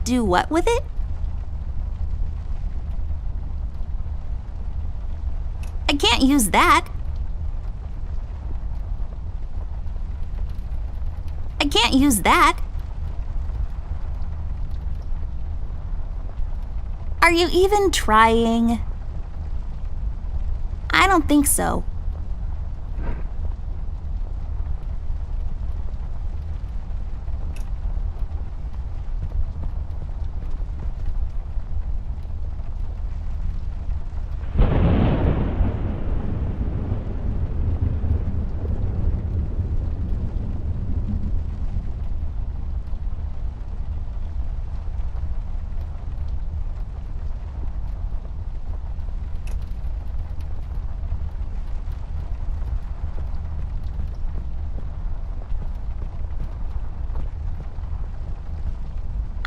Do what with it? I can't use that. I can't use that. Are you even trying? I don't think so.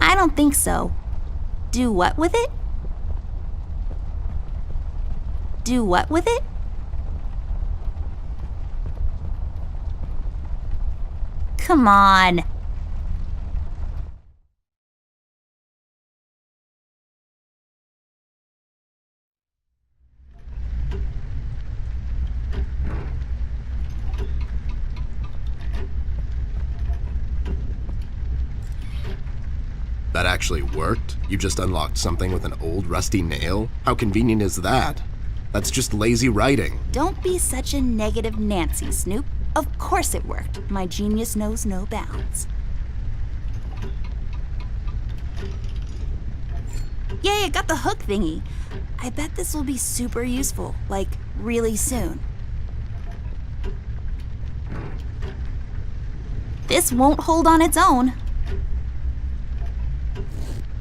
I don't think so. Do what with it? Do what with it? Come on. That actually worked? You just unlocked something with an old rusty nail? How convenient is that? That's just lazy writing. Don't be such a negative Nancy, Snoop. Of course it worked. My genius knows no bounds. Yay, I got the hook thingy. I bet this will be super useful, like really soon. This won't hold on its own.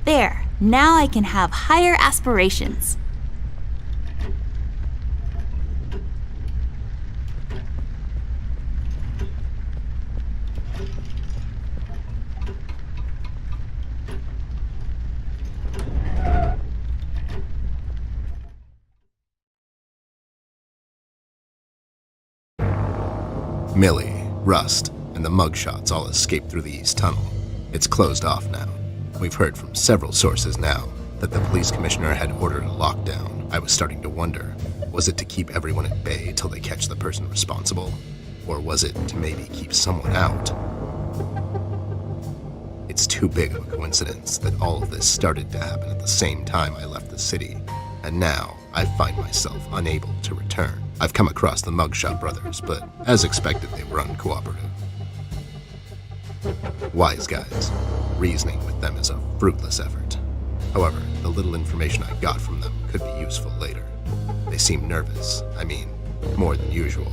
There, now I can have higher aspirations. Millie, Rust, and the mugshots all escaped through the east tunnel. It's closed off now. We've heard from several sources now that the police commissioner had ordered a lockdown. I was starting to wonder, was it to keep everyone at bay till they catch the person responsible? Or was it to maybe keep someone out? It's too big of a coincidence that all of this started to happen at the same time I left the city, and now I find myself unable to return. I've come across the Mugshot brothers, but as expected, they were uncooperative. Wise guys. Reasoning with them is a fruitless effort. However, the little information I got from them could be useful later. They seem nervous. I mean, more than usual.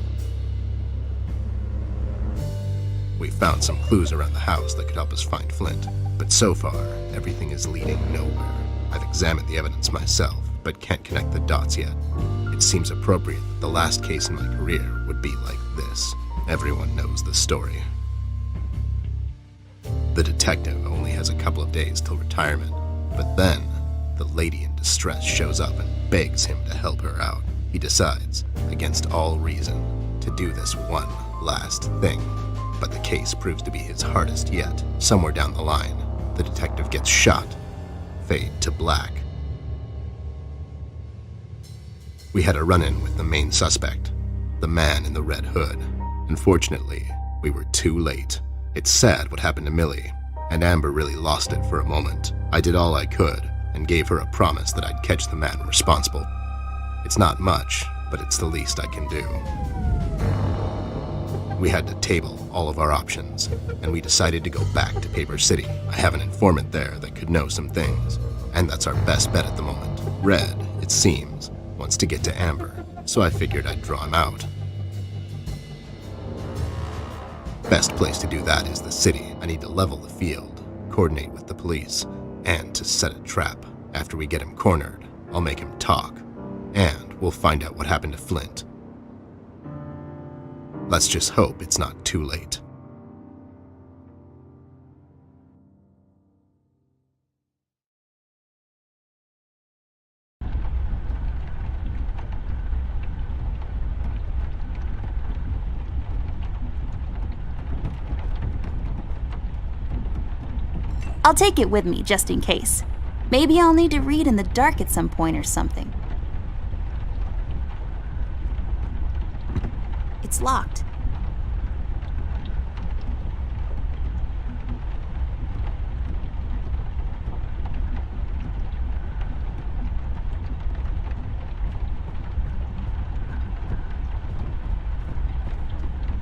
We found some clues around the house that could help us find Flint, but so far, everything is leading nowhere. I've examined the evidence myself, but can't connect the dots yet. It seems appropriate that the last case in my career would be like this. Everyone knows the story. The detective only has a couple of days till retirement, but then the lady in distress shows up and begs him to help her out. He decides, against all reason, to do this one last thing. But the case proves to be his hardest yet. Somewhere down the line, the detective gets shot. Fade to black. We had a run-in with the main suspect, the man in the red hood. Unfortunately, we were too late. It's sad what happened to Millie, and Amber really lost it for a moment. I did all I could, and gave her a promise that I'd catch the man responsible. It's not much, but it's the least I can do. We had to table all of our options, and we decided to go back to Paper City. I have an informant there that could know some things, and that's our best bet at the moment. Red, it seems, wants to get to Amber, so I figured I'd draw him out. Best place to do that is the city. I need to level the field, coordinate with the police, and to set a trap. After we get him cornered, I'll make him talk, and we'll find out what happened to Flint. Let's just hope it's not too late. I'll take it with me just in case. Maybe I'll need to read in the dark at some point or something. It's locked.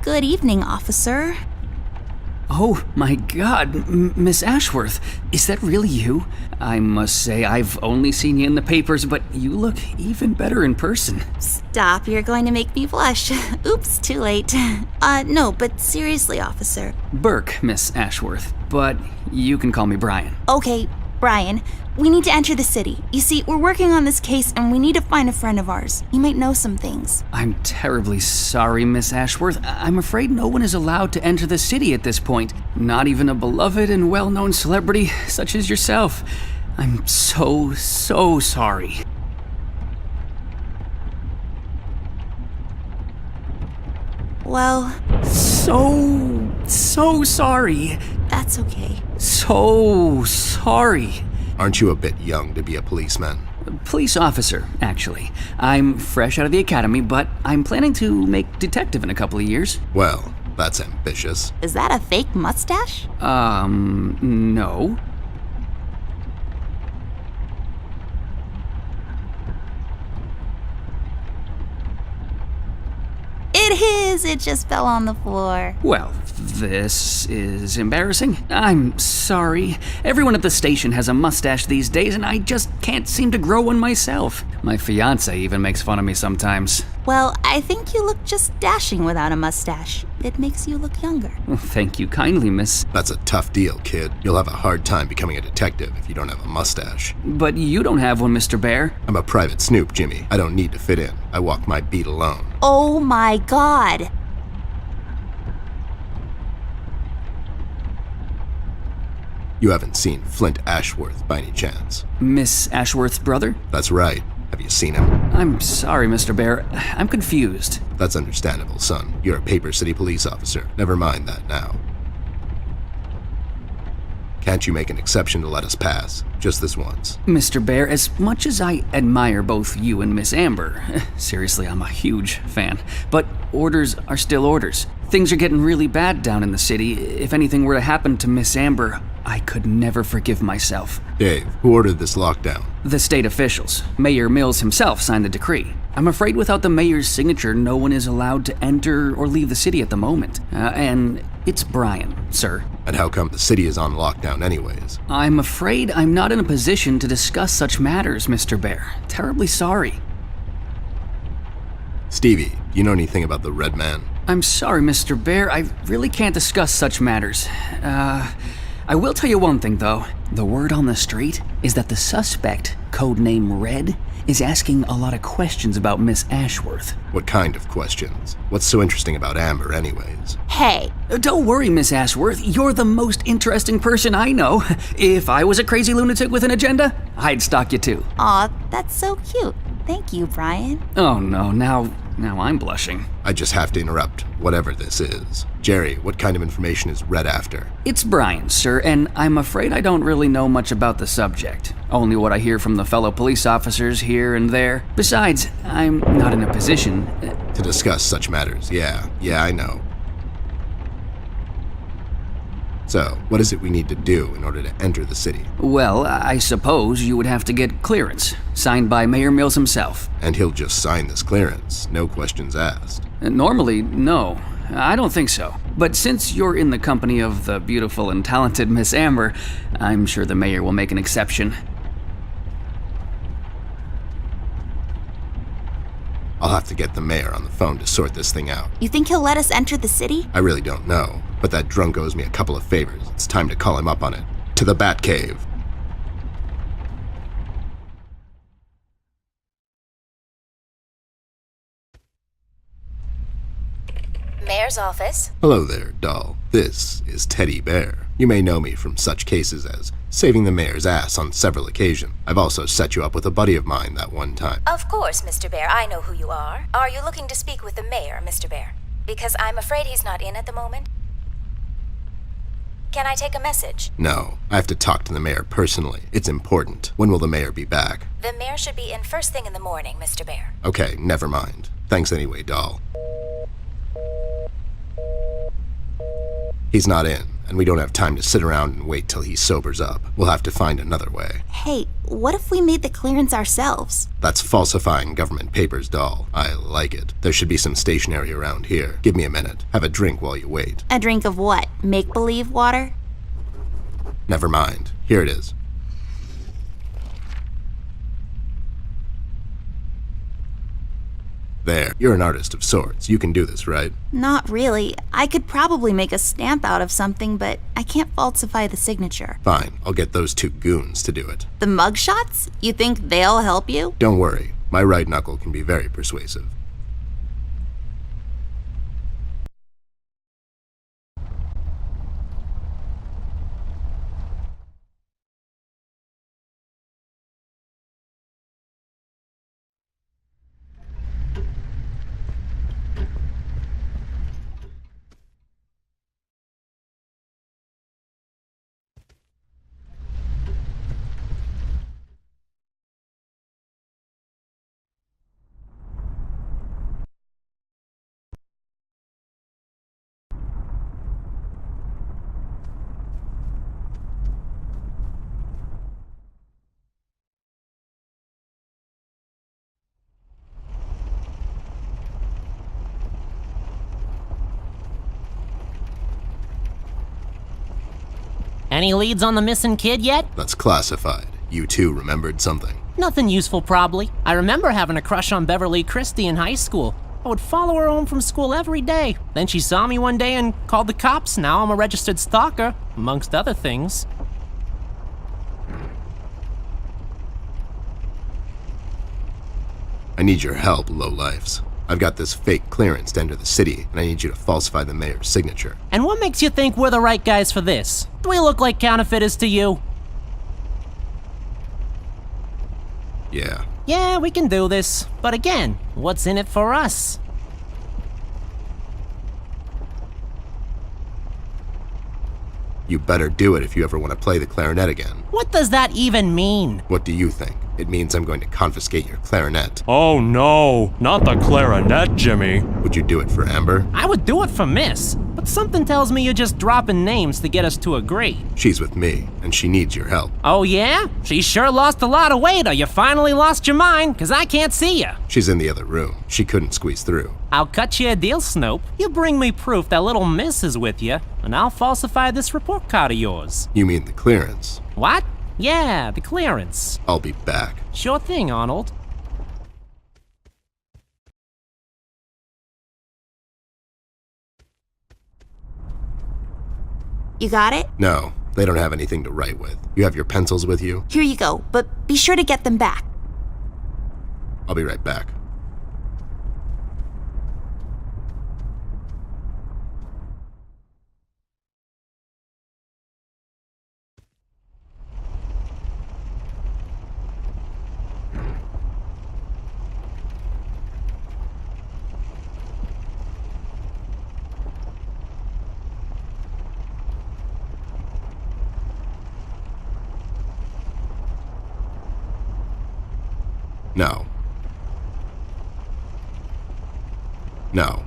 Good evening, officer. Oh my god, Miss Ashworth, is that really you? I must say, I've only seen you in the papers, but you look even better in person. Stop, you're going to make me blush. Oops, too late. No, but seriously, officer. Burke, Miss Ashworth, but you can call me Brian. Okay, Brian, we need to enter the city. You see, we're working on this case and we need to find a friend of ours. He might know some things. I'm terribly sorry, Miss Ashworth. I'm afraid no one is allowed to enter the city at this point. Not even a beloved and well-known celebrity such as yourself. I'm so sorry. Well, So sorry. that's okay. So sorry. Aren't you a bit young to be a policeman? Police officer, actually. I'm fresh out of the academy, but I'm planning to make detective in a couple of years. Well, that's ambitious. Is that a fake mustache? No. It is! It just fell on the floor. Well, this is embarrassing. I'm sorry. Everyone at the station has a mustache these days, and I just can't seem to grow one myself. My fiance even makes fun of me sometimes. Well, I think you look just dashing without a mustache. It makes you look younger. Well, thank you kindly, miss. That's a tough deal, kid. You'll have a hard time becoming a detective if you don't have a mustache. But you don't have one, Mr. Bear. I'm a private snoop, Jimmy. I don't need to fit in. I walk my beat alone. Oh my god! You haven't seen Flint Ashworth by any chance? Miss Ashworth's brother? That's right. Have you seen him? I'm sorry, Mr. Bear. I'm confused. That's understandable, son. You're a Paper City police officer. Never mind that now. Can't you make an exception to let us pass? Just this once. Mr. Bear, as much as I admire both you and Miss Amber, seriously, I'm a huge fan, but orders are still orders. Things are getting really bad down in the city. If anything were to happen to Miss Amber, I could never forgive myself. Dave, who ordered this lockdown? The state officials. Mayor Mills himself signed the decree. I'm afraid without the mayor's signature, no one is allowed to enter or leave the city at the moment. And it's Brian, sir. And how come the city is on lockdown anyways? I'm afraid I'm not in a position to discuss such matters, Mr. Bear. Terribly sorry. Stevie, do you know anything about the Red Man? I'm sorry, Mr. Bear. I really can't discuss such matters. I will tell you one thing, though. The word on the street is that the suspect, codename Red, is asking a lot of questions about Miss Ashworth. What kind of questions? What's so interesting about Amber anyways? Hey, Don't worry, Miss Ashworth. You're the most interesting person I know. If I was a crazy lunatic with an agenda, I'd stalk you too. aw, that's so cute. Thank you, Brian. Oh no, now I'm blushing. I just have to interrupt, whatever this is. Jerry, what kind of information is Red after? It's Brian, sir, and I'm afraid I don't really know much about the subject. Only what I hear from the fellow police officers here and there. Besides, I'm not in a position. To discuss such matters, yeah, I know. So, what is it we need to do in order to enter the city? Well, I suppose you would have to get clearance, signed by Mayor Mills himself. And he'll just sign this clearance, no questions asked. Normally, no. I don't think so. But since you're in the company of the beautiful and talented Miss Amber, I'm sure the mayor will make an exception. I'll have to get the mayor on the phone to sort this thing out. You think he'll let us enter the city? I really don't know, but that drunk owes me a couple of favors. It's time to call him up on it. To the Batcave. Mayor's office. Hello there, doll. This is Teddy Bear. You may know me from such cases as saving the mayor's ass on several occasions. I've also set you up with a buddy of mine that one time. Of course, Mr. Bear, I know who you are. Are you looking to speak with the mayor, Mr. Bear? Because I'm afraid he's not in at the moment. Can I take a message? No, I have to talk to the mayor personally. It's important. When will the mayor be back? The mayor should be in first thing in the morning, Mr. Bear. Okay, never mind. Thanks anyway, doll. He's not in, and we don't have time to sit around and wait till he sobers up. We'll have to find another way. Hey, what if we made the clearance ourselves? That's falsifying government papers, doll. I like it. There should be some stationery around here. Give me a minute. Have a drink while you wait. A drink of what? Make-believe water? Never mind. Here it is. There. You're an artist of sorts. You can do this, right? Not really. I could probably make a stamp out of something, but I can't falsify the signature. Fine. I'll get those two goons to do it. The mugshots? You think they'll help you? Don't worry. My right knuckle can be very persuasive. Any leads on the missing kid yet? That's classified. You two remembered something. Nothing useful, probably. I remember having a crush on Beverly Christie in high school. I would follow her home from school every day. Then she saw me one day and called the cops. Now I'm a registered stalker, amongst other things. I need your help, lowlifes. I've got this fake clearance to enter the city, and I need you to falsify the mayor's signature. And what makes you think we're the right guys for this? Do we look like counterfeiters to you? Yeah. Yeah, we can do this. But again, what's in it for us? You better do it if you ever want to play the clarinet again. What does that even mean? What do you think? It means I'm going to confiscate your clarinet. Oh no, not the clarinet, Jimmy. Would you do it for Amber? I would do it for Miss, but something tells me you're just dropping names to get us to agree. She's with me, and she needs your help. Oh yeah? She sure lost a lot of weight, or you finally lost your mind, 'cause I can't see you. She's in the other room. She couldn't squeeze through. I'll cut you a deal, Snoop. You bring me proof that little Miss is with you, and I'll falsify this report card of yours. You mean the clearance? What? Yeah, the clearance. I'll be back. Sure thing, Arnold. You got it? No, they don't have anything to write with. You have your pencils with you? Here you go, but be sure to get them back. I'll be right back. No. No.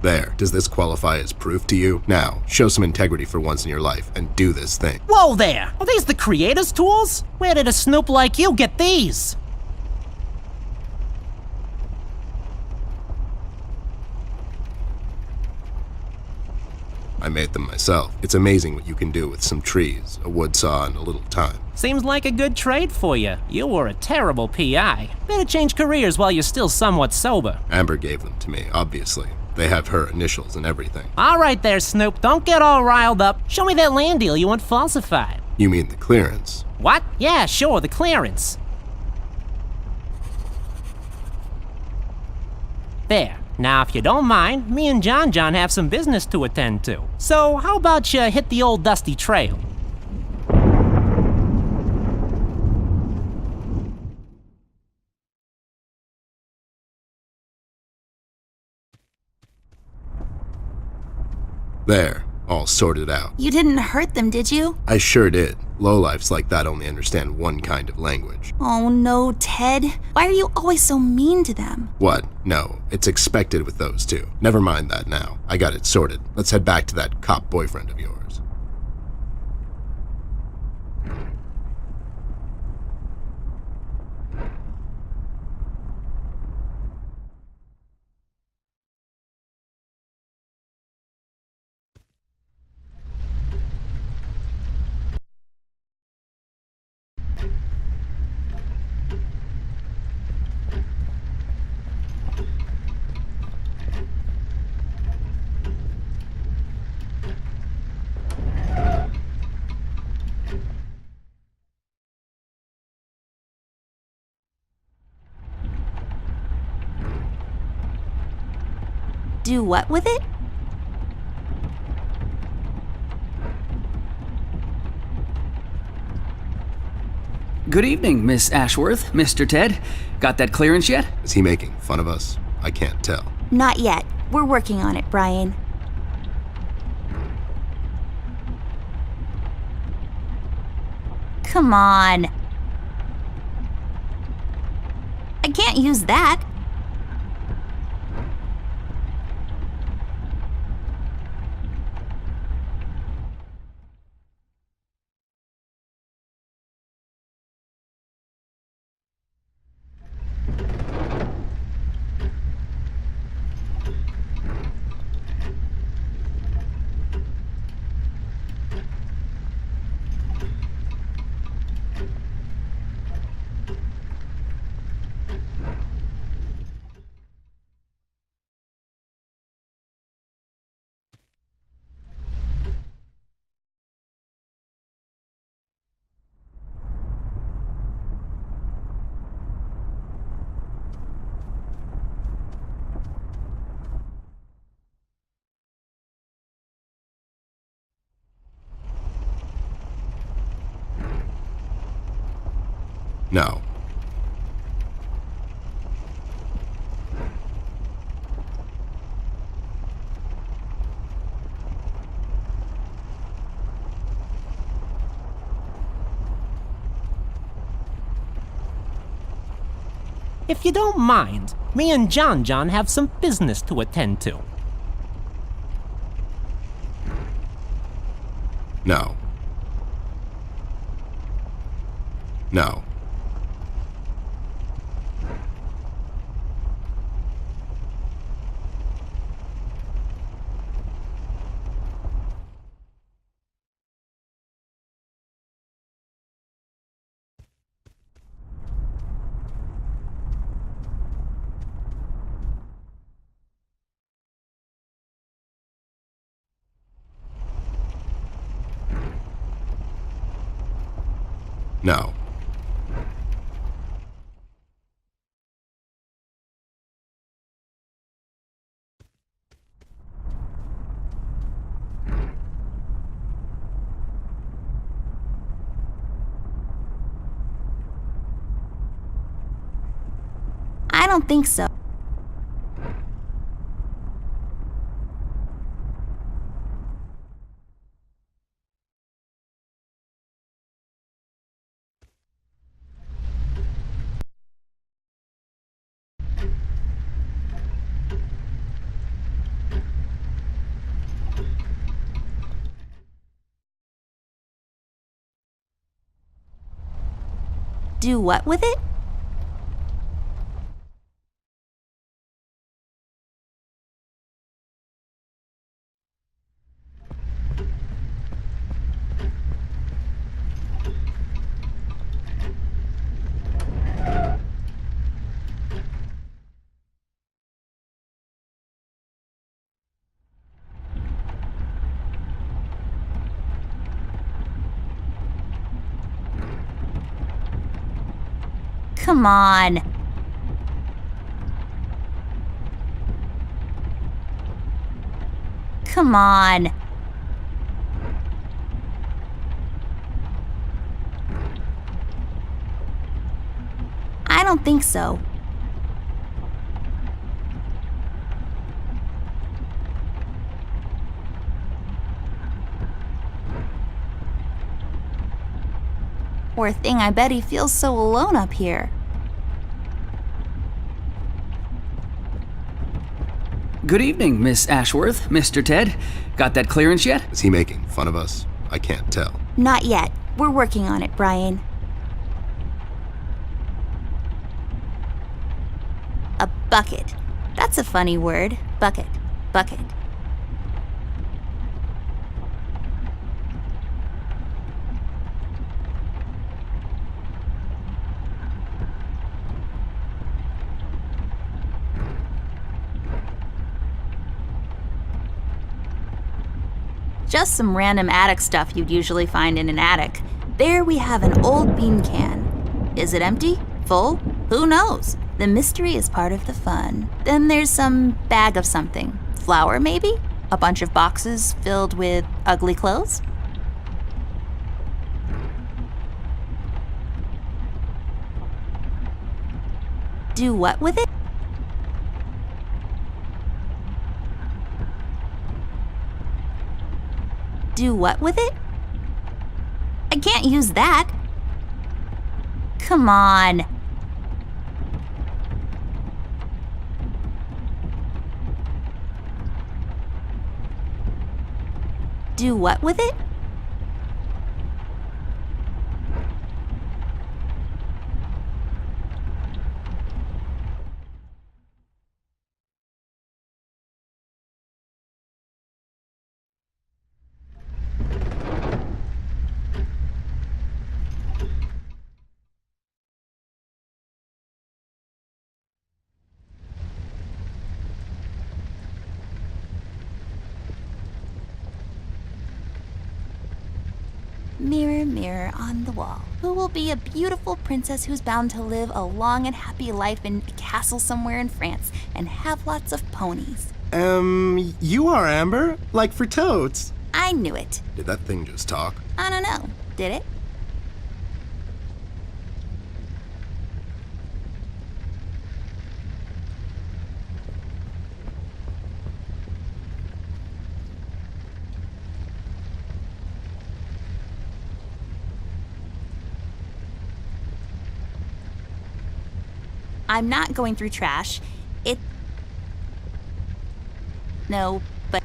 There, does this qualify as proof to you? Now, show some integrity for once in your life and do this thing. Whoa there! Are these the creator's tools? Where did a Snoop like you get these? I made them myself. It's amazing what you can do with some trees, a wood saw, and a little time. Seems like a good trade for you. You were a terrible PI. Better change careers while you're still somewhat sober. Amber gave them to me, obviously. They have her initials and everything. All right there, Snoop. Don't get all riled up. Show me that land deal you want falsified. You mean the clearance? What? Yeah, sure, the clearance. There. Now, if you don't mind, me and John have some business to attend to. So, how about you hit the old dusty trail? There, all sorted out. You didn't hurt them, did you? I sure did. Lowlifes like that only understand one kind of language. Oh no, Ted. Why are you always so mean to them? What? No, it's expected with those two. Never mind that now. I got it sorted. Let's head back to that cop boyfriend of yours. Do what with it? Good evening, Miss Ashworth, Mr. Ted. Got that clearance yet? Is he making fun of us? I can't tell. Not yet. We're working on it, Brian. Come on. I can't use that. No. If you don't mind, me and John have some business to attend to. No. No. No. I don't think so. Do what with it? Come on. Come on. I don't think so. Poor thing, I bet he feels so alone up here. Good evening, Miss Ashworth, Mr. Ted. Got that clearance yet? Is he making fun of us? I can't tell. Not yet. We're working on it, Brian. A bucket. That's a funny word. Bucket. Bucket. Just some random attic stuff you'd usually find in an attic. There we have an old bean can. Is it empty? Full? Who knows? The mystery is part of the fun. Then there's some bag of something. Flour, maybe? A bunch of boxes filled with ugly clothes? Do what with it? Do what with it? I can't use that. Come on. Do what with it? Mirror, mirror on the wall, who will be a beautiful princess who's bound to live a long and happy life in a castle somewhere in France and have lots of ponies? You are Amber? Like for totes. I knew it. Did that thing just talk? I don't know. Did it? I'm not going through trash. No, but...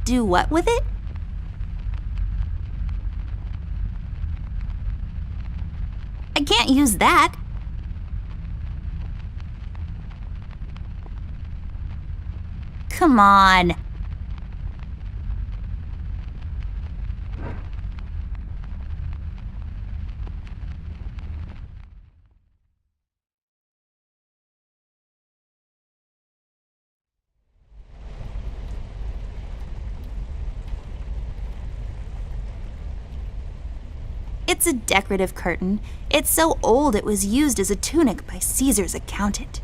Do what with it? I can't use that. Come on. It's a decorative curtain. It's so old it was used as a tunic by Caesar's accountant.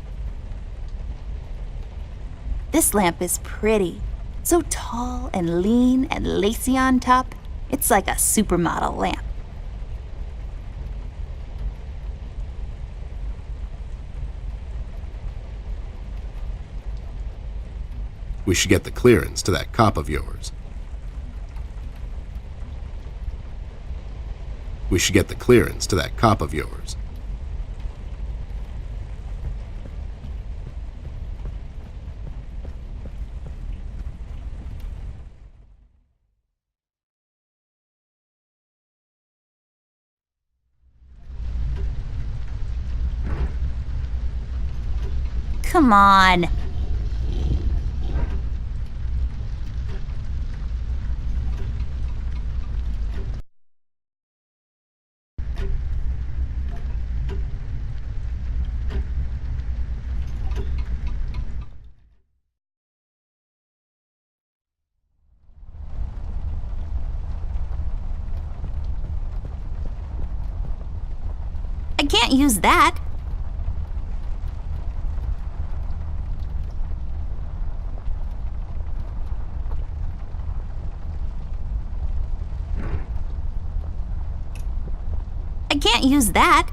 This lamp is pretty. So tall and lean and lacy on top. It's like a supermodel lamp. We should get the clearance to that cop of yours. We should get the clearance to that cop of yours. Come on. I can't use that. I can't use that.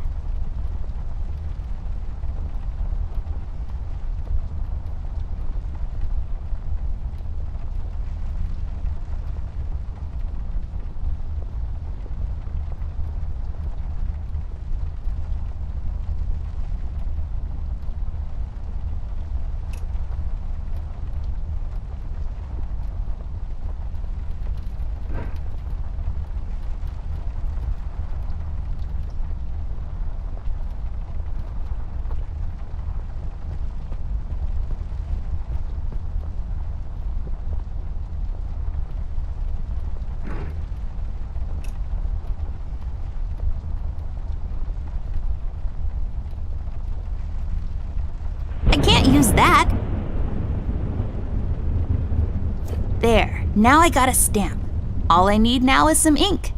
I can't use that. There, now I got a stamp. All I need now is some ink.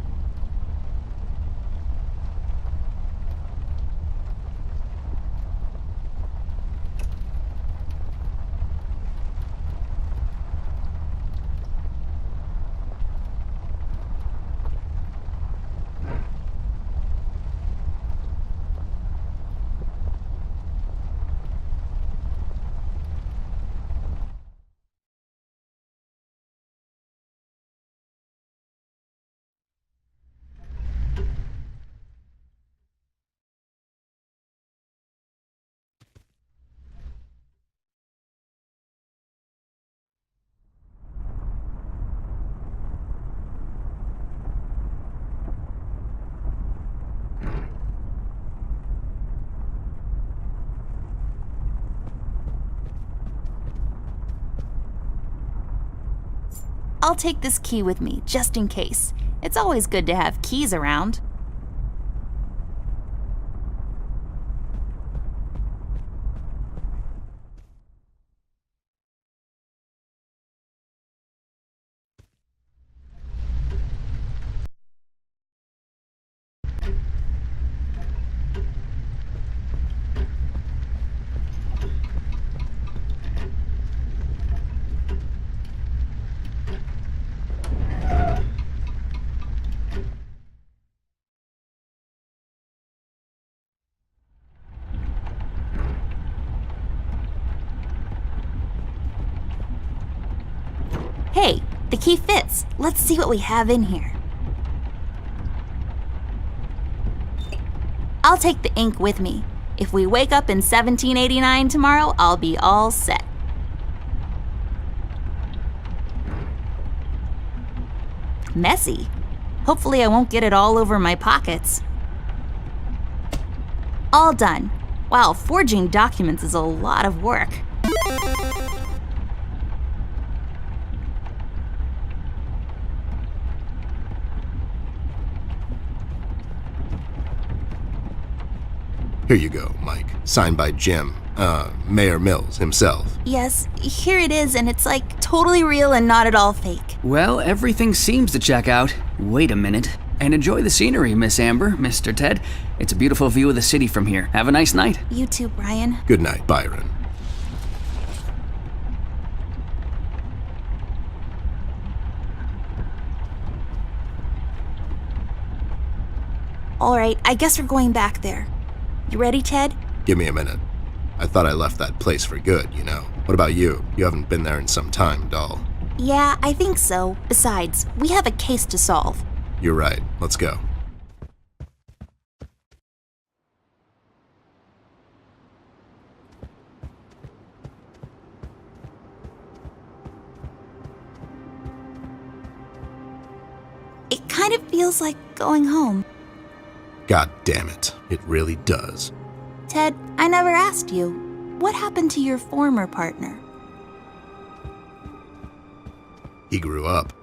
I'll take this key with me, just in case. It's always good to have keys around. Hey, the key fits. Let's see what we have in here. I'll take the ink with me. If we wake up in 1789 tomorrow, I'll be all set. Messy. Hopefully I won't get it all over my pockets. All done. Wow, forging documents is a lot of work. Here you go, Mike. Signed by Jim, Mayor Mills himself. Yes, here it is, and it's like totally real and not at all fake. Well, everything seems to check out. Wait a minute. And enjoy the scenery, Miss Amber, Mr. Ted. It's a beautiful view of the city from here. Have a nice night. You too, Brian. Good night, Byron. All right, I guess we're going back there. You ready, Ted? Give me a minute. I thought I left that place for good, you know. What about you? You haven't been there in some time, doll. Yeah, I think so. Besides, we have a case to solve. You're right. Let's go. It kind of feels like going home. God damn it. It really does. Ted, I never asked you. What happened to your former partner? He grew up.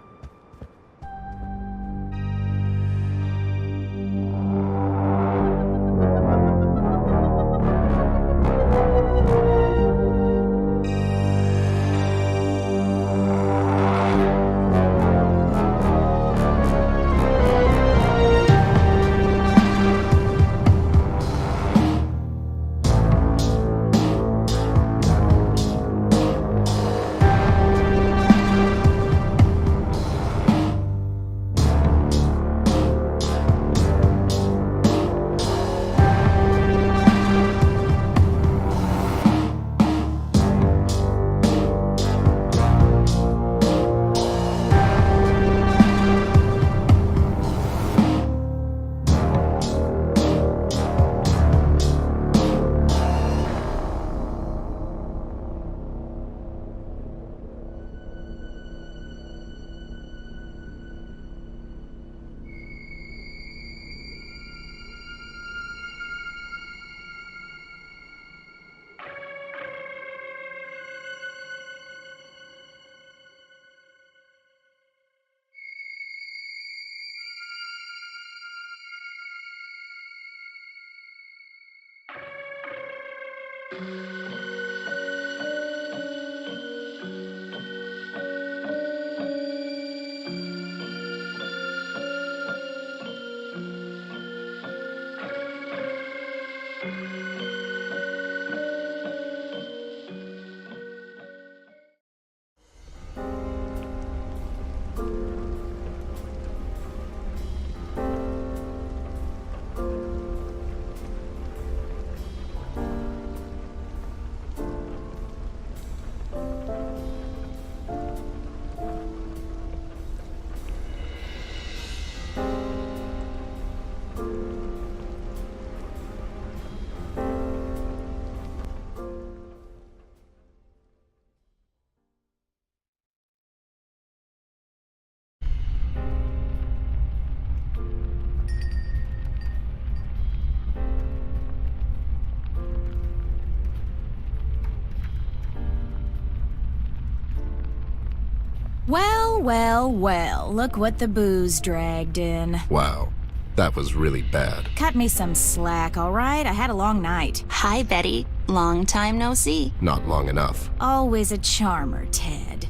Well, look what the booze dragged in. Wow. That was really bad. Cut me some slack, all right? I had a long night. Hi, Betty. Long time no see. Not long enough. Always a charmer, Ted.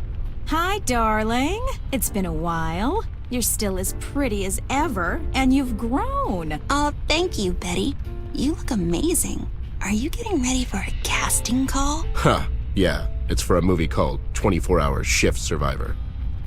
Hi, darling. It's been a while. You're still as pretty as ever, and you've grown. Oh, thank you, Betty. You look amazing. Are you getting ready for a casting call? Huh. Yeah. It's for a movie called 24-Hour Shift Survivor.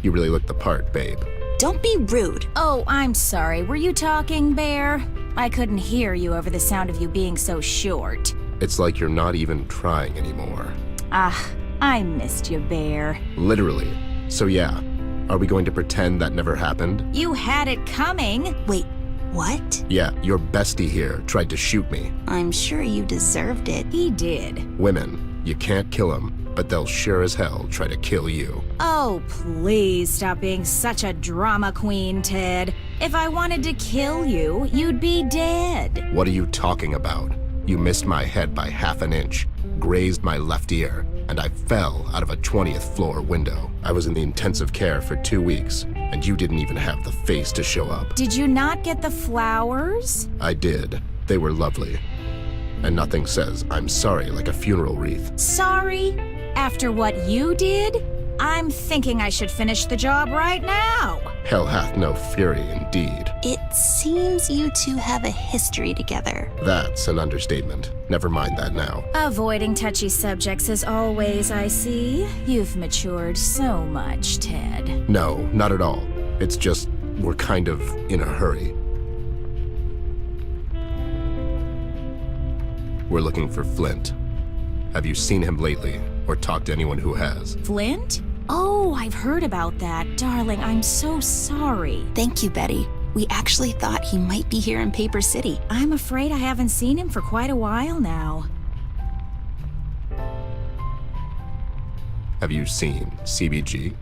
You really look the part, babe. Don't be rude. Oh, I'm sorry. Were you talking, Bear? I couldn't hear you over the sound of you being so short. It's like you're not even trying anymore. Ah, I missed you, Bear. Literally. So yeah, are we going to pretend that never happened? You had it coming. Wait, what? Yeah, your bestie here tried to shoot me. I'm sure you deserved it. He did. Women, you can't kill them, but they'll sure as hell try to kill you. Oh, please stop being such a drama queen, Ted. If I wanted to kill you, you'd be dead. What are you talking about? You missed my head by half an inch, grazed my left ear, and I fell out of a 20th floor window. I was in the intensive care for 2 weeks, and you didn't even have the face to show up. Did you not get the flowers? I did. They were lovely. And nothing says I'm sorry like a funeral wreath. Sorry? After what you did? I'm thinking I should finish the job right now. Hell hath no fury indeed. It seems you two have a history together. That's an understatement. Never mind that now. Avoiding touchy subjects as always, I see. You've matured so much, Ted. No, not at all. It's just we're kind of in a hurry. We're looking for Flint. Have you seen him lately, or talked to anyone who has? Flint? Oh, I've heard about that. Darling, I'm so sorry. Thank you, Betty. We actually thought he might be here in Paper City. I'm afraid I haven't seen him for quite a while now. Have you seen CBG?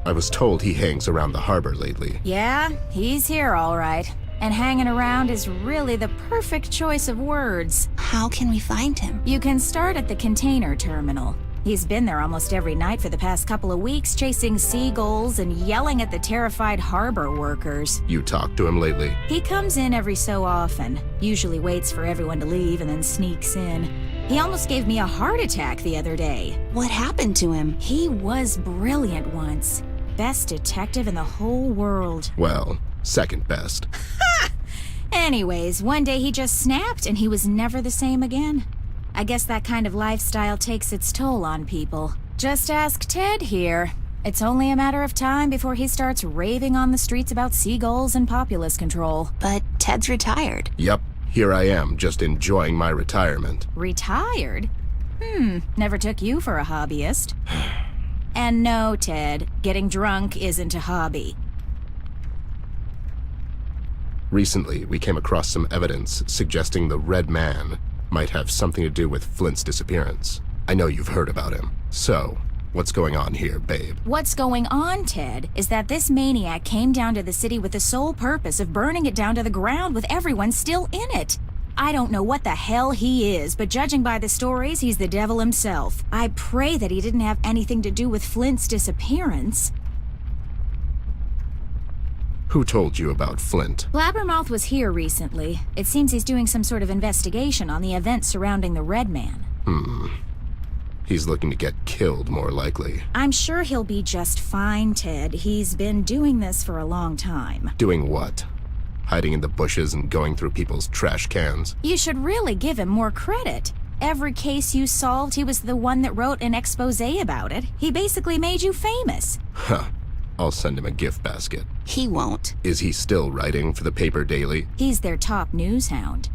I was told he hangs around the harbor lately. Yeah, he's here all right. And hanging around is really the perfect choice of words. How can we find him? You can start at the container terminal. He's been there almost every night for the past couple of weeks, chasing seagulls and yelling at the terrified harbor workers. You talked to him lately? He comes in every so often, usually waits for everyone to leave and then sneaks in. He almost gave me a heart attack the other day. What happened to him? He was brilliant once. Best detective in the whole world. Well, second best. Anyways, one day he just snapped and he was never the same again. I guess that kind of lifestyle takes its toll on people. Just ask Ted here. It's only a matter of time before he starts raving on the streets about seagulls and populace control. But Ted's retired. Yep, here I am, just enjoying my retirement. Retired? Never took you for a hobbyist. And no, Ted, getting drunk isn't a hobby. Recently, we came across some evidence suggesting the Red Man might have something to do with Flint's disappearance. I know you've heard about him. So, what's going on here, babe? What's going on, Ted, is that this maniac came down to the city with the sole purpose of burning it down to the ground with everyone still in it. I don't know what the hell he is, but judging by the stories, he's the devil himself. I pray that he didn't have anything to do with Flint's disappearance. Who told you about Flint? Blabbermouth was here recently. It seems he's doing some sort of investigation on the events surrounding the Red Man. He's looking to get killed, more likely. I'm sure he'll be just fine, Ted. He's been doing this for a long time. Doing what? Hiding in the bushes and going through people's trash cans? You should really give him more credit. Every case you solved, he was the one that wrote an expose about it. He basically made you famous. Huh. I'll send him a gift basket. He won't. Is he still writing for the paper daily? He's their top news hound.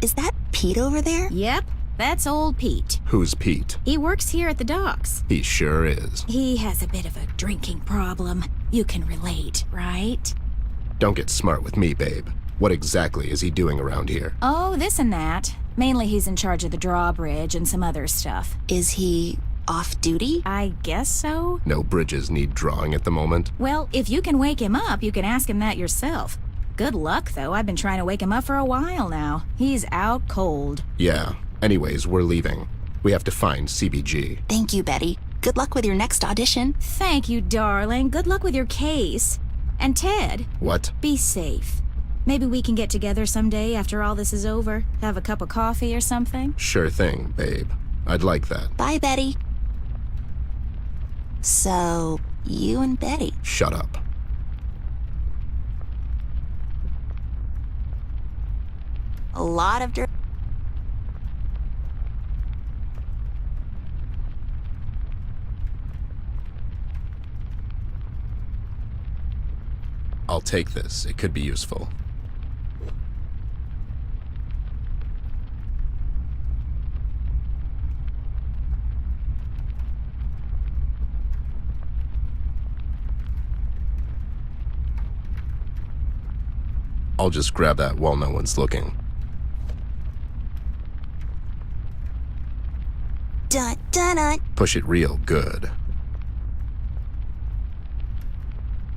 Is that Pete over there? Yep, that's old Pete. Who's Pete? He works here at the docks. He sure is. He has a bit of a drinking problem. You can relate, right? Don't get smart with me, babe. What exactly is he doing around here? Oh, this and that. Mainly he's in charge of the drawbridge and some other stuff. Is he off duty? I guess so. No bridges need drawing at the moment. Well, if you can wake him up, you can ask him that yourself. Good luck, though. I've been trying to wake him up for a while now. He's out cold. Yeah. Anyways, we're leaving. We have to find CBG. Thank you, Betty. Good luck with your next audition. Thank you, darling. Good luck with your case. And Ted, What? be safe. Maybe we can get together someday after all this is over. Have a cup of coffee or something. Sure thing, babe. I'd like that. Bye, Betty. So, you and Betty. Shut up. A lot of dirt. I'll take this. It could be useful. I'll just grab that while no one's looking. Dun, dun, dun. Push it real good.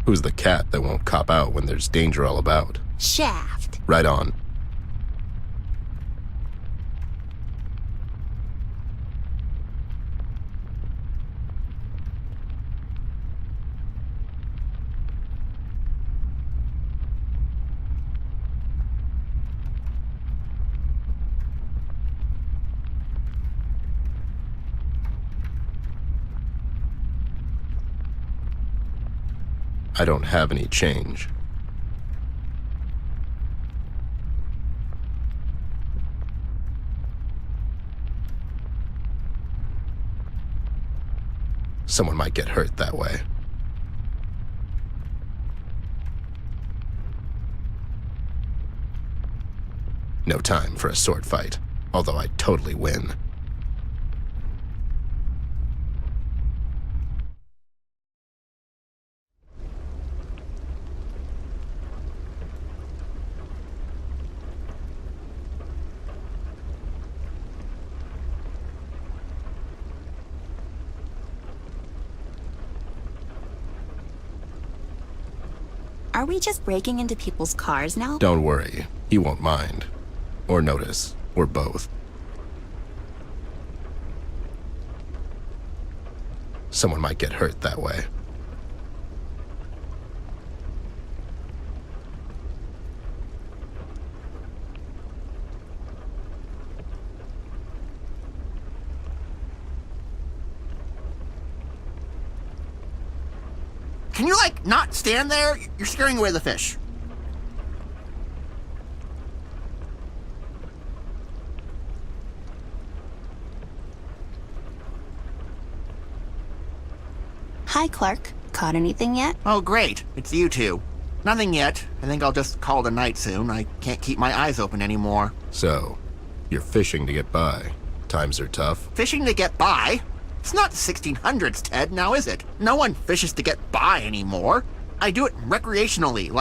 Who's the cat that won't cop out when there's danger all about? Shaft. Right on. I don't have any change. Someone might get hurt that way. No time for a sword fight, although I'd totally win. Are we just breaking into people's cars now? Don't worry, he won't mind. Or notice, or both. Someone might get hurt that way. Can you, not stand there? You're scaring away the fish. Hi, Clark. Caught anything yet? Oh, great. It's you two. Nothing yet. I think I'll just call it a night soon. I can't keep my eyes open anymore. So, you're fishing to get by. Times are tough. Fishing to get by? It's not the 1600s, Ted, now is it? No one fishes to get by anymore. I do it recreationally,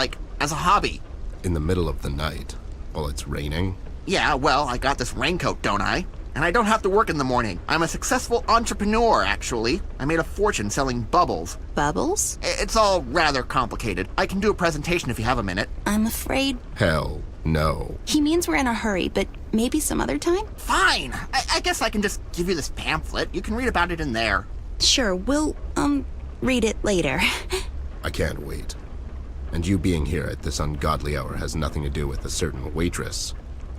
as a hobby. In the middle of the night, while it's raining. Yeah, well, I got this raincoat, don't I? And I don't have to work in the morning. I'm a successful entrepreneur, actually. I made a fortune selling bubbles. Bubbles? It's all rather complicated. I can do a presentation if you have a minute. I'm afraid Hell no. he means we're in a hurry, but maybe some other time? Fine. I guess I can just give you this pamphlet. You can read about it in there. Sure, we'll, read it later. I can't wait. And you being here at this ungodly hour has nothing to do with a certain waitress,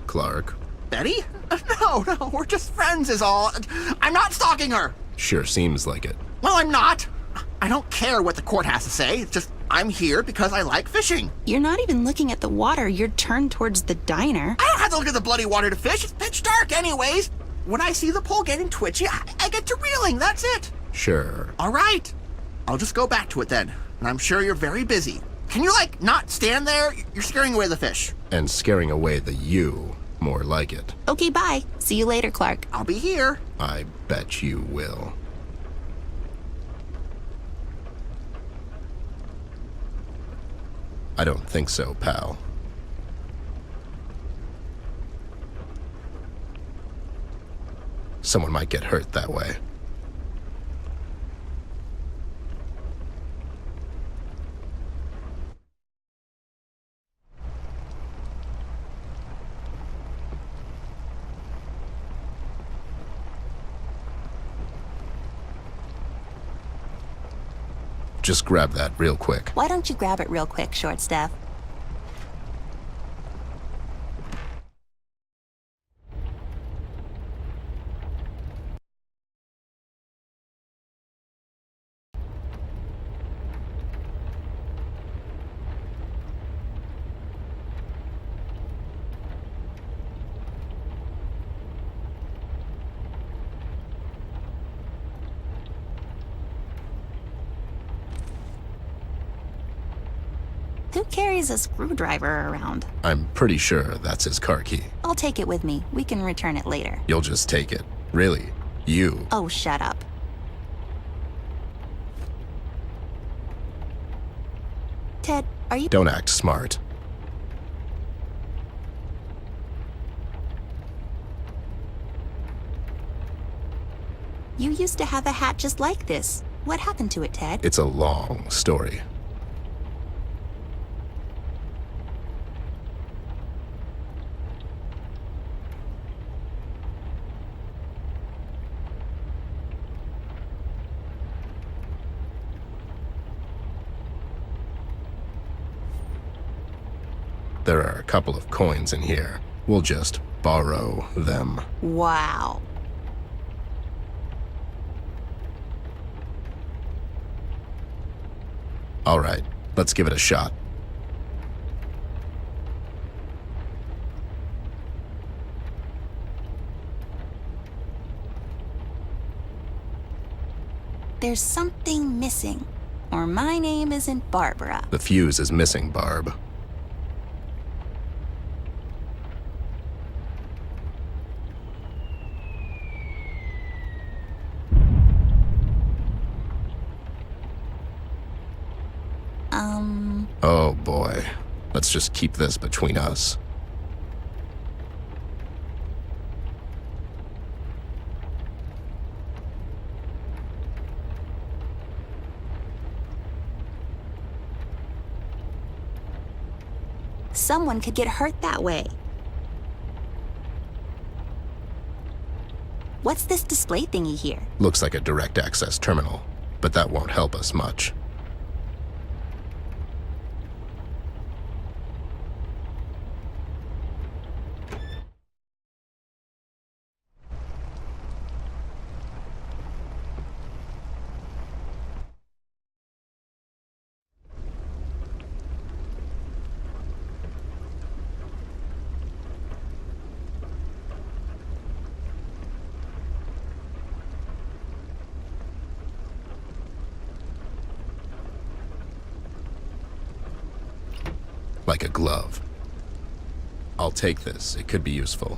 Clark. Betty? No, we're just friends is all. I'm not stalking her. Sure seems like it. Well, I'm not. I don't care what the court has to say. It's just I'm here because I like fishing. You're not even looking at the water. You're turned towards the diner. I don't have to look at the bloody water to fish. It's pitch dark anyways. When I see the pole getting twitchy, I get to reeling. That's it. Sure. All right. I'll just go back to it then. And I'm sure you're very busy. Can you, not stand there? You're scaring away the fish. And scaring away the you, more like it. Okay, bye. See you later, Clark. I'll be here. I bet you will. I don't think so, pal. Someone might get hurt that way. Just grab that real quick. Why don't you grab it real quick, short staff? Who carries a screwdriver around? I'm pretty sure that's his car key. I'll take it with me. We can return it later. You'll just take it. Really? You? Oh, shut up. Ted, are you... Don't act smart. You used to have a hat just like this. What happened to it, Ted? It's a long story. There are a couple of coins in here. We'll just borrow them. Wow. All right, let's give it a shot. There's something missing. Or my name isn't Barbara. The fuse is missing, Barb. Oh boy. Let's just keep this between us. Someone could get hurt that way. What's this display thingy here? Looks like a direct access terminal, but that won't help us much. Like a glove. I'll take this. It could be useful.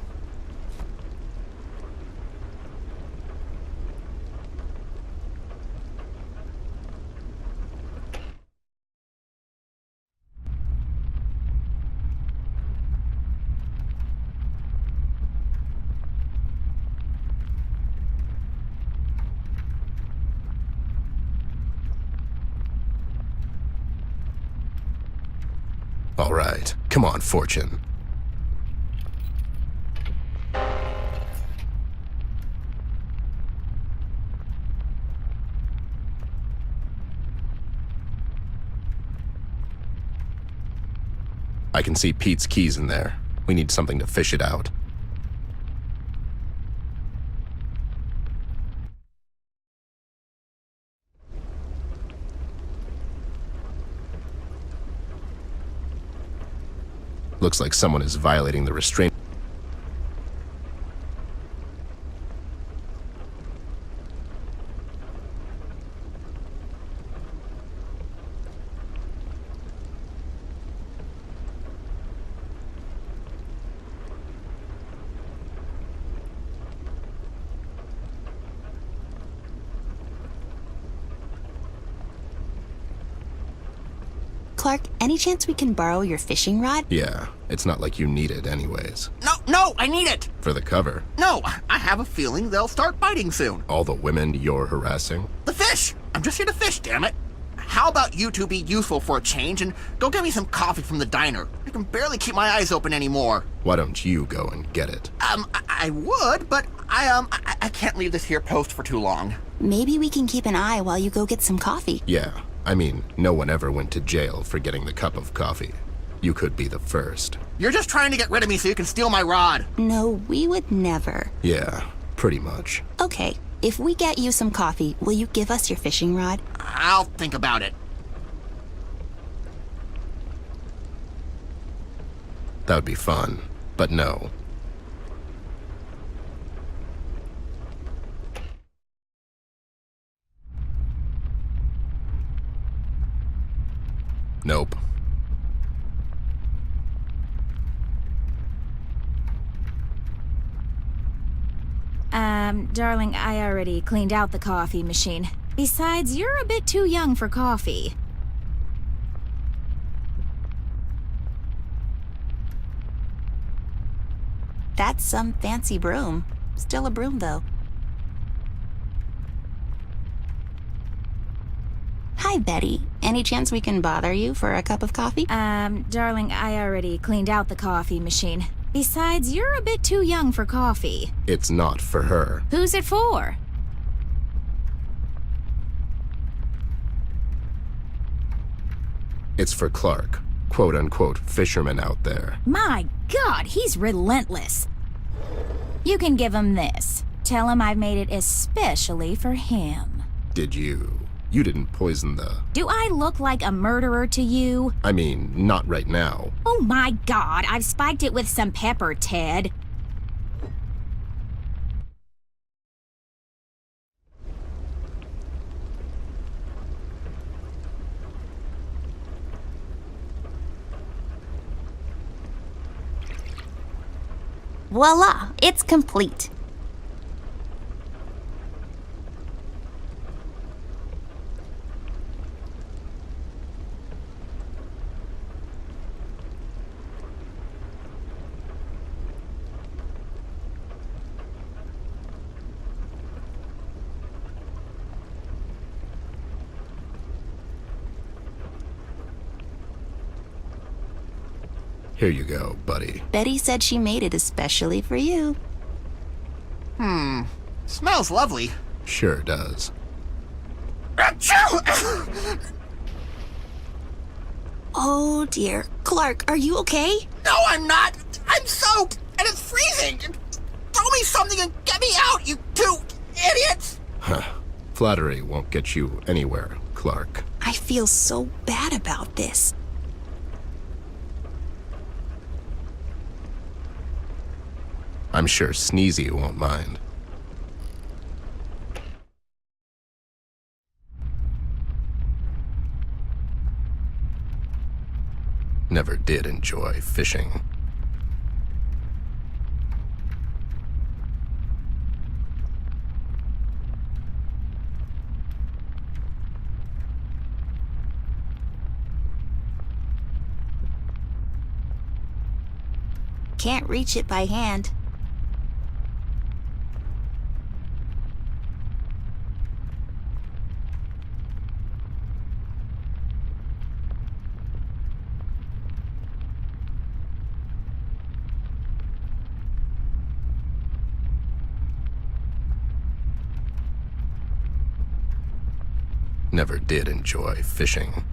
All right. Come on, Fortune. I can see Pete's keys in there. We need something to fish it out. Looks like someone is violating the restraint. Clark, any chance we can borrow your fishing rod? Yeah, it's not like you need it anyways. No, I need it! For the cover. No, I have a feeling they'll start biting soon. All the women you're harassing? The fish! I'm just here to fish, damn it! How about you two be useful for a change and go get me some coffee from the diner? I can barely keep my eyes open anymore. Why don't you go and get it? I would, but I can't leave this here post for too long. Maybe we can keep an eye while you go get some coffee. Yeah, I mean, no one ever went to jail for getting the cup of coffee. You could be the first. You're just trying to get rid of me so you can steal my rod. No, we would never. Yeah, pretty much. Okay, if we get you some coffee, will you give us your fishing rod? I'll think about it. That would be fun, but no. Nope. Darling, I already cleaned out the coffee machine. Besides, you're a bit too young for coffee. That's some fancy broom. Still a broom, though. Hi, Betty. Any chance we can bother you for a cup of coffee? Darling, I already cleaned out the coffee machine. Besides, you're a bit too young for coffee. It's not for her. Who's it for? It's for Clark, quote-unquote fisherman out there. My God, he's relentless. You can give him this. Tell him I've made it especially for him. Did you? You didn't poison the... Do I look like a murderer to you? I mean, not right now. Oh my God, I've spiked it with some pepper, Ted. Voila! It's complete. Here you go, buddy. Betty said she made it especially for you. Smells lovely. Sure does. Achoo! Oh dear. Clark, are you okay? No, I'm not. I'm soaked, and it's freezing. Throw me something and get me out, you two idiots! Huh. Flattery won't get you anywhere, Clark. I feel so bad about this. I'm sure Sneezy won't mind. Never did enjoy fishing. Can't reach it by hand. Never did enjoy fishing.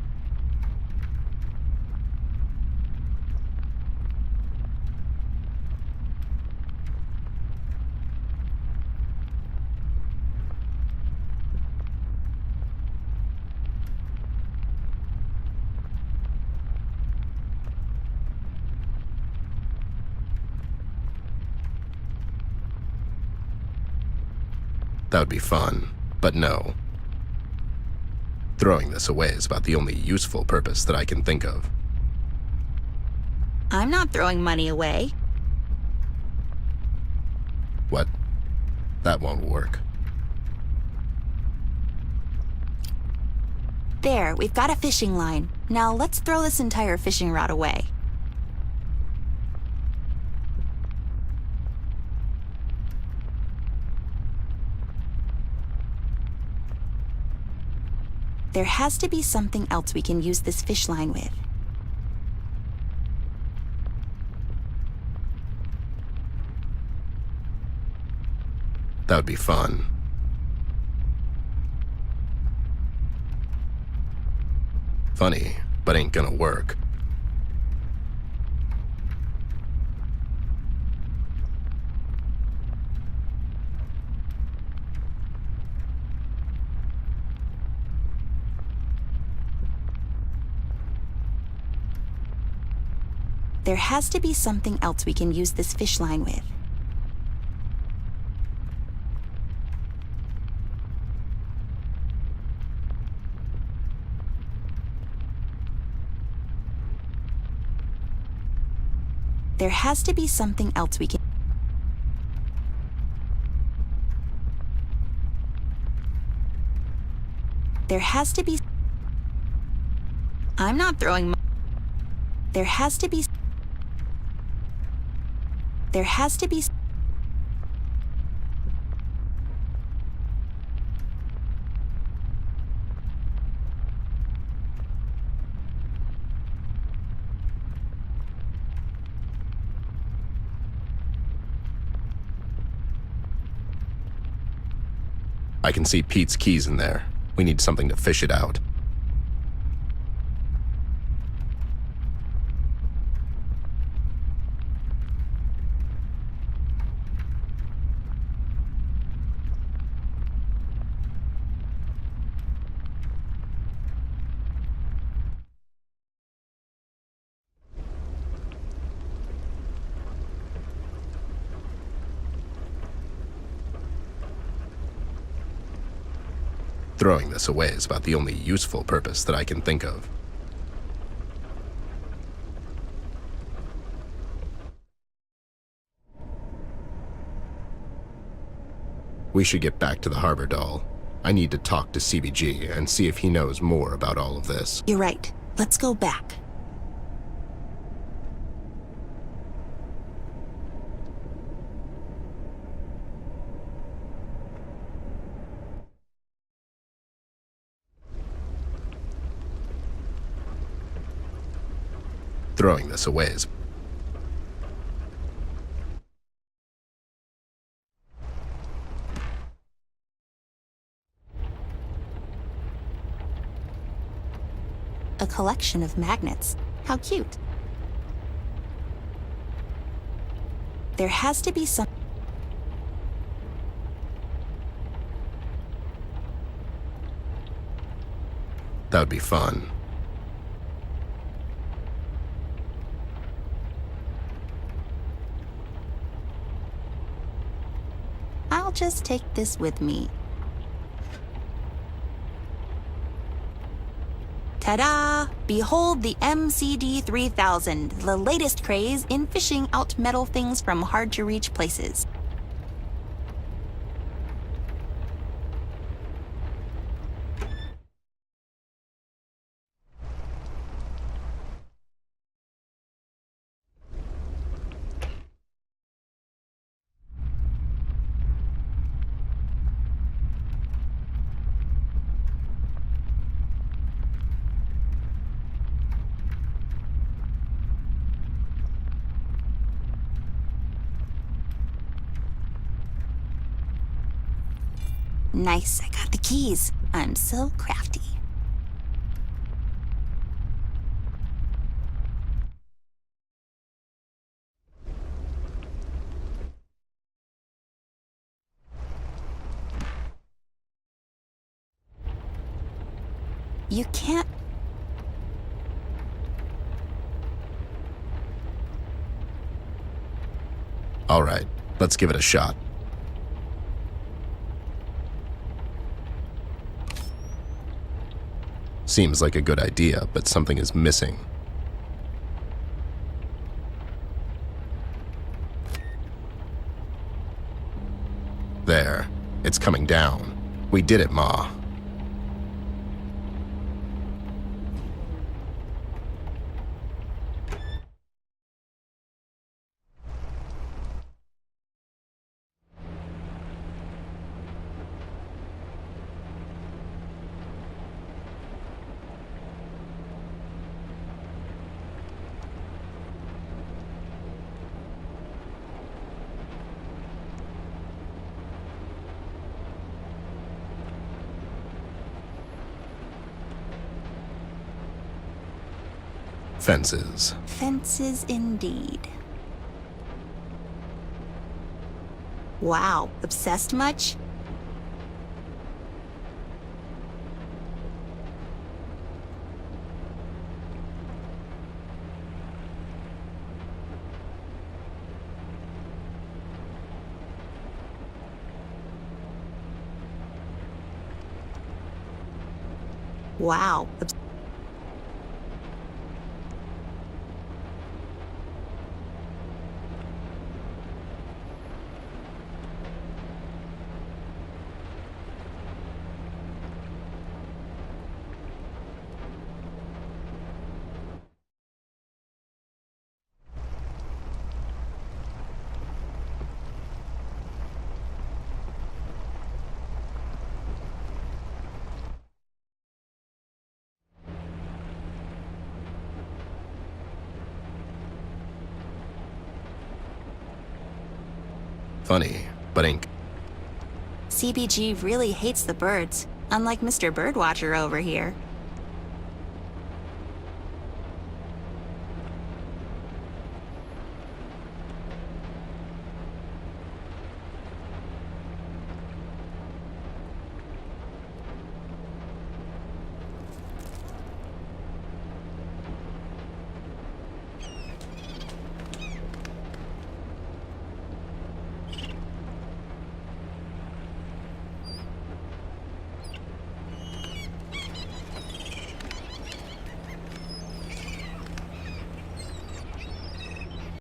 That would be fun, but no. Throwing this away is about the only useful purpose that I can think of. I'm not throwing money away. What? That won't work. There, we've got a fishing line. Now let's throw this entire fishing rod away. There has to be something else we can use this fish line with. That would be fun. Funny, but ain't gonna work. There has to be something else we can use this fish line with. There has to be something else we can... There has to be... I'm not throwing... There has to be... There has to be... I can see Pete's keys in there. We need something to fish it out. Throwing this away is about the only useful purpose that I can think of. We should get back to the harbor, doll. I need to talk to CBG and see if he knows more about all of this. You're right. Let's go back. Throwing this away is... collection of magnets. How cute. There has to be some... That would be fun. I'll just take this with me. Ta-da! Behold the MCD-3000, the latest craze in fishing out metal things from hard-to-reach places. Nice, I got the keys. I'm so crafty. You can't... All right, let's give it a shot. Seems like a good idea, but something is missing. There. It's coming down. We did it, Ma. Fences. Fences indeed. Wow, obsessed much? Wow. Funny, but ain't. CBG really hates the birds, unlike Mr. Birdwatcher over here.